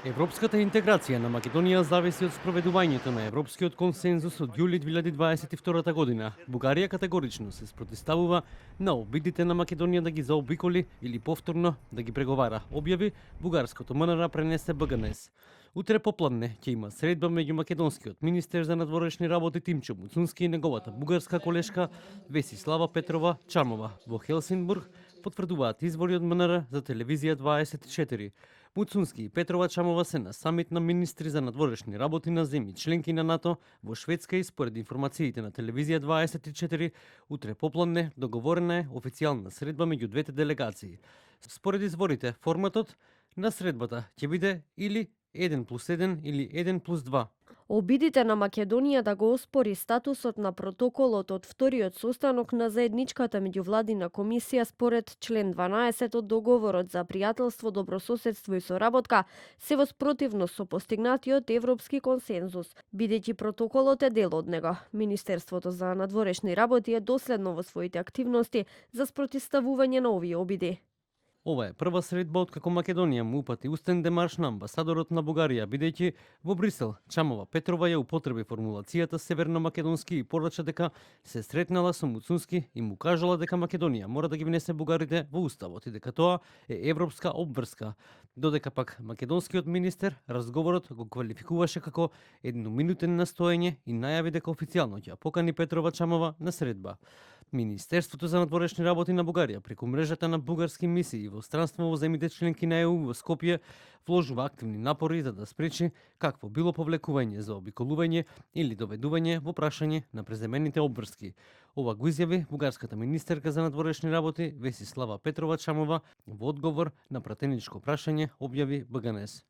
Европската интеграција на Македонија зависи од спроведувањето на Европскиот консензус од јули 2022 година. Бугарија категорично се спротивставува на обидите на Македонија да ги заобиколи или повторно да ги преговара, објави бугарското МНР пренесе БГНС. Утре попладне ќе има средба меѓу македонскиот министер за надворешни работи Тимчо Муцунски и неговата бугарска колешка Весислава Петрова Чамова во Хелсинбург, потврдуваат извори од МНР за телевизија 24. Муцунски и Петрова Чамова се на самит на министри за надворешни работи на земји членки на НАТО во Шведска и според информациите на телевизија 24 утре попладне договорена е официјална средба меѓу двете делегации. Според изворите, форматот на средбата ќе биде или 1+1 или 1+2. Обидите на Македонија да го оспори статусот на протоколот од вториот состанок на заедничката меѓувладина комисија според член 12 од договорот за пријателство, добрососедство и соработка се во спротивност со постигнатиот европски консензус, бидејќи протоколот е дел од него. Министерството за надворешни работи е доследно во своите активности за спротивставување на овие обиди. Ова е прва средба откако Македонија му упати устен демарш на амбасадорот на Бугарија, бидејќи во Брисел Чамова Петрова ја употреби формулацијата северно-македонски и порача дека се сретнала со Муцунски и му кажала дека Македонија мора да ги внесе бугарите во уставот и дека тоа е европска обврска, додека пак македонскиот министер разговорот го квалификуваше како едноминутен настоење и најави дека официјално ќе покани Петрова Чамова на средба. Министерството за надворешни работи на Бугарија преку мрежата на бугарски мисии во странство во земјите членки на ЕУ во Скопје вложува активни напори за да спречи какво било повлекување за обиколување или доведување во прашање на преземените обврски. Ова го изјави бугарската министерка за надворешни работи Весислава Петрова Чамова во одговор на пратеничко прашање, објави БГНС.